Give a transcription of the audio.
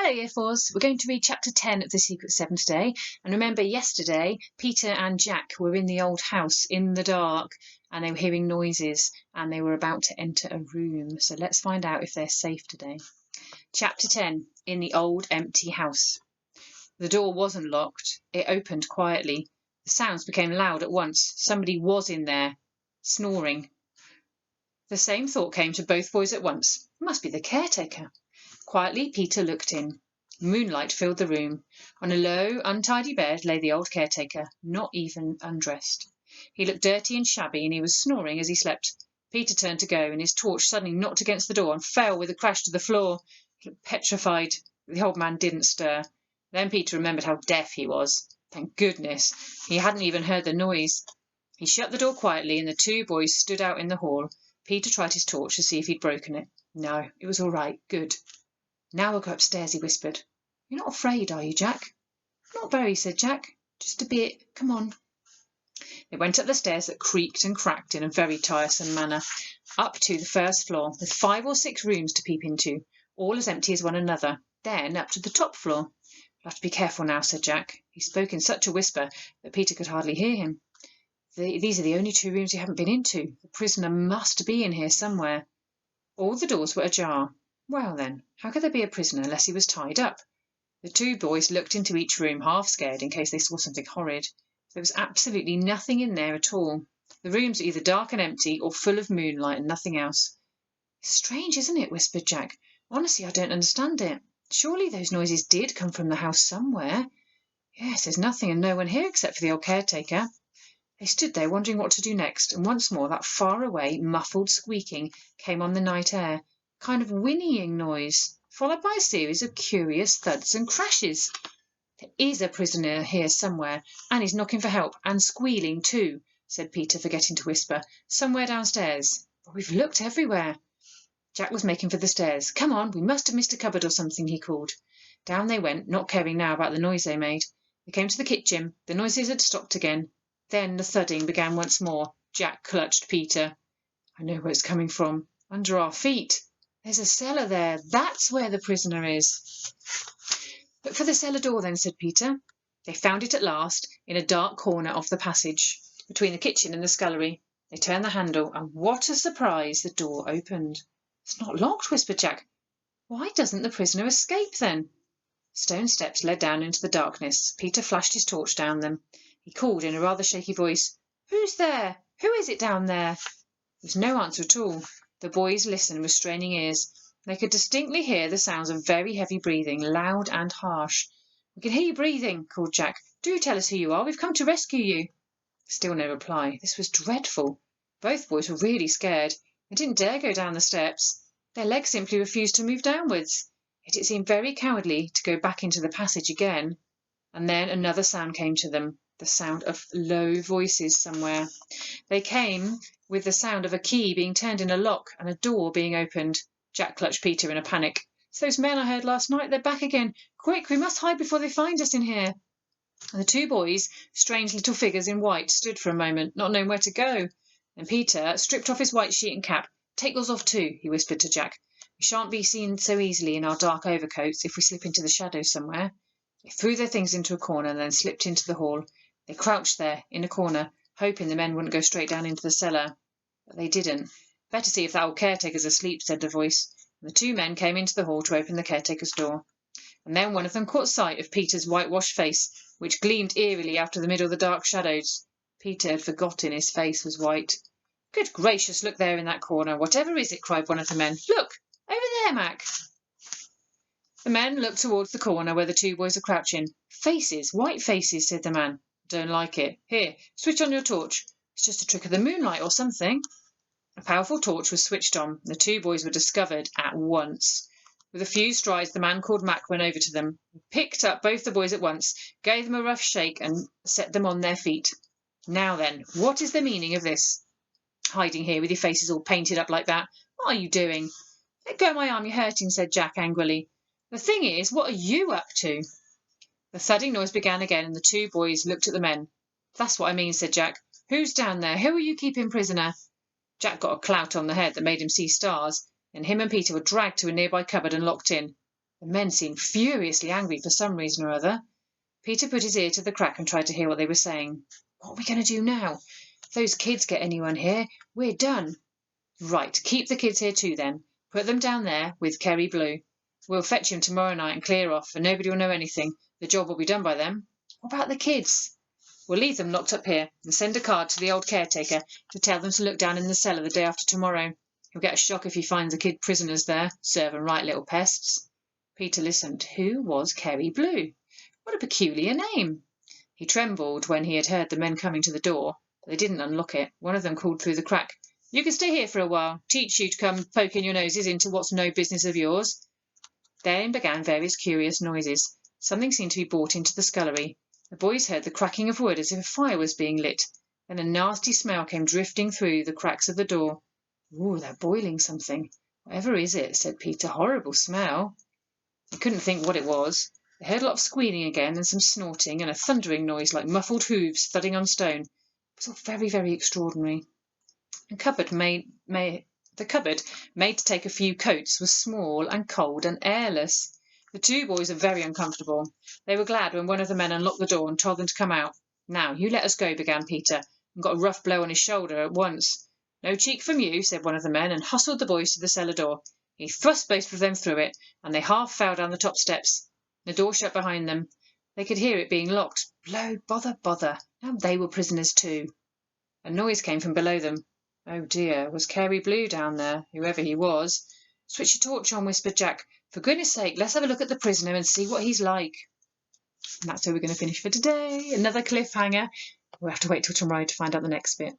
Hello Year 4s, we're going to read chapter 10 of The Secret Seven today. And remember yesterday, Peter and Jack were in the old house in the dark and they were hearing noises and they were about to enter a room. So let's find out if they're safe today. Chapter 10, in the old empty house. The door wasn't locked, it opened quietly. The sounds became loud at once. Somebody was in there, snoring. The same thought came to both boys at once. It must be the caretaker. Quietly, Peter looked in. Moonlight filled the room. On a low, untidy bed lay the old caretaker, not even undressed. He looked dirty and shabby, and he was snoring as he slept. Peter turned to go, and his torch suddenly knocked against the door and fell with a crash to the floor. He looked petrified. The old man didn't stir. Then Peter remembered how deaf he was. Thank goodness, he hadn't even heard the noise. He shut the door quietly, and the two boys stood out in the hall. Peter tried his torch to see if he'd broken it. No, it was all right. Good. Now we'll go upstairs, he whispered. You're not afraid, are you, Jack? Not very, said Jack. Just a bit. Come on. They went up the stairs that creaked and cracked in a very tiresome manner, up to the first floor, with 5 or 6 rooms to peep into, all as empty as one another. Then up to the top floor. You'll have to be careful now, said Jack. He spoke in such a whisper that Peter could hardly hear him. These are the only 2 rooms you haven't been into. The prisoner must be in here somewhere. All the doors were ajar. Well then, how could there be a prisoner unless he was tied up? The 2 boys looked into each room, half scared in case they saw something horrid. There was absolutely nothing in there at all. The rooms were either dark and empty or full of moonlight and nothing else. It's strange, isn't it? Whispered Jack. Honestly, I don't understand it. Surely those noises did come from the house somewhere. Yes, there's nothing and no one here except for the old caretaker. They stood there wondering what to do next, and once more that far-away, muffled squeaking came on the night air, a kind of whinnying noise, followed by a series of curious thuds and crashes. There is a prisoner here somewhere, and he's knocking for help, and squealing too, said Peter, forgetting to whisper. Somewhere downstairs. But we've looked everywhere. Jack was making for the stairs. Come on, we must have missed a cupboard or something, he called. Down they went, not caring now about the noise they made. They came to the kitchen. The noises had stopped again. Then the thudding began once more. Jack clutched Peter. I know where it's coming from. Under our feet. There's a cellar there. That's where the prisoner is. Look for the cellar door then, said Peter. They found it at last, in a dark corner of the passage, between the kitchen and the scullery. They turned the handle, and what a surprise! The door opened. It's not locked, whispered Jack. Why doesn't the prisoner escape then? Stone steps led down into the darkness. Peter flashed his torch down them. He called in a rather shaky voice, Who's there? Who is it down there? There was no answer at all. The boys listened with straining ears. They could distinctly hear the sounds of very heavy breathing, loud and harsh. We can hear you breathing, called Jack. Do tell us who you are. We've come to rescue you. Still no reply. This was dreadful. Both boys were really scared. They didn't dare go down the steps. Their legs simply refused to move downwards. Yet it seemed very cowardly to go back into the passage again. And then another sound came to them. The sound of low voices somewhere. They came with the sound of a key being turned in a lock and a door being opened. Jack clutched Peter in a panic. It's those men I heard last night. They're back again. Quick, we must hide before they find us in here. And the 2 boys, strange little figures in white, stood for a moment, not knowing where to go. Then Peter stripped off his white sheet and cap. Take yours off too, he whispered to Jack. We shan't be seen so easily in our dark overcoats if we slip into the shadows somewhere. They threw their things into a corner and then slipped into the hall. They crouched there, in a corner, hoping the men wouldn't go straight down into the cellar. But they didn't. Better see if that old caretaker's asleep, said the voice. And the 2 men came into the hall to open the caretaker's door. And then one of them caught sight of Peter's whitewashed face, which gleamed eerily out of the middle of the dark shadows. Peter had forgotten his face was white. Good gracious, look there in that corner. Whatever is it? Cried one of the men. Look! Over there, Mac! The men looked towards the corner where the 2 boys were crouching. Faces, white faces, said the man. Don't like it. Here, switch on your torch. It's just a trick of the moonlight or something. A powerful torch was switched on. The 2 boys were discovered at once. With a few strides, the man called Mac went over to them. He picked up both the boys at once, gave them a rough shake, and set them on their feet. Now then, what is the meaning of this? Hiding here with your faces all painted up like that. What are you doing? Let go of my arm, you're hurting, said Jack angrily. The thing is, what are you up to? The thudding noise began again, and the 2 boys looked at the men. That's what I mean, said Jack. Who's down there? Who are you keeping prisoner? Jack got a clout on the head that made him see stars, and him and Peter were dragged to a nearby cupboard and locked in. The men seemed furiously angry for some reason or other. Peter put his ear to the crack and tried to hear what they were saying. What are we going to do now? If those kids get anyone here, we're done. Right, keep the kids here too then. Put them down there with Kerry Blue. We'll fetch him tomorrow night and clear off, and nobody will know anything. The job will be done by then. What about the kids? We'll leave them locked up here and send a card to the old caretaker to tell them to look down in the cellar the day after tomorrow. He'll get a shock if he finds the kid prisoners there. Serve 'em right, little pests. Peter listened. Who was Kerry Blue? What a peculiar name! He trembled when he had heard the men coming to the door, but they didn't unlock it. One of them called through the crack, "You can stay here for a while. Teach you to come poking your noses into what's no business of yours." Then began various curious noises. Something seemed to be brought into the scullery. The boys heard the cracking of wood as if a fire was being lit. Then a nasty smell came drifting through the cracks of the door. "Ooh, they're boiling something. Whatever is it?" said Peter. "Horrible smell." They couldn't think what it was. They heard a lot of squealing again, and some snorting, and a thundering noise like muffled hoofs thudding on stone. It was all very, very extraordinary. The cupboard made to take a few coats was small and cold and airless. The two boys were very uncomfortable. They were glad when one of the men unlocked the door and told them to come out. "Now, you let us go," began Peter, and got a rough blow on his shoulder at once. "No cheek from you," said one of the men, and hustled the boys to the cellar door. He thrust both of them through it, and they half fell down the top steps. The door shut behind them. They could hear it being locked. Blow, bother, bother. Now they were prisoners too. A noise came from below them. Oh dear, was Kerry Blue down there, whoever he was? "Switch your torch on," whispered Jack. "For goodness sake, let's have a look at the prisoner and see what he's like." And that's where we're going to finish for today. Another cliffhanger. We'll have to wait till tomorrow to find out the next bit.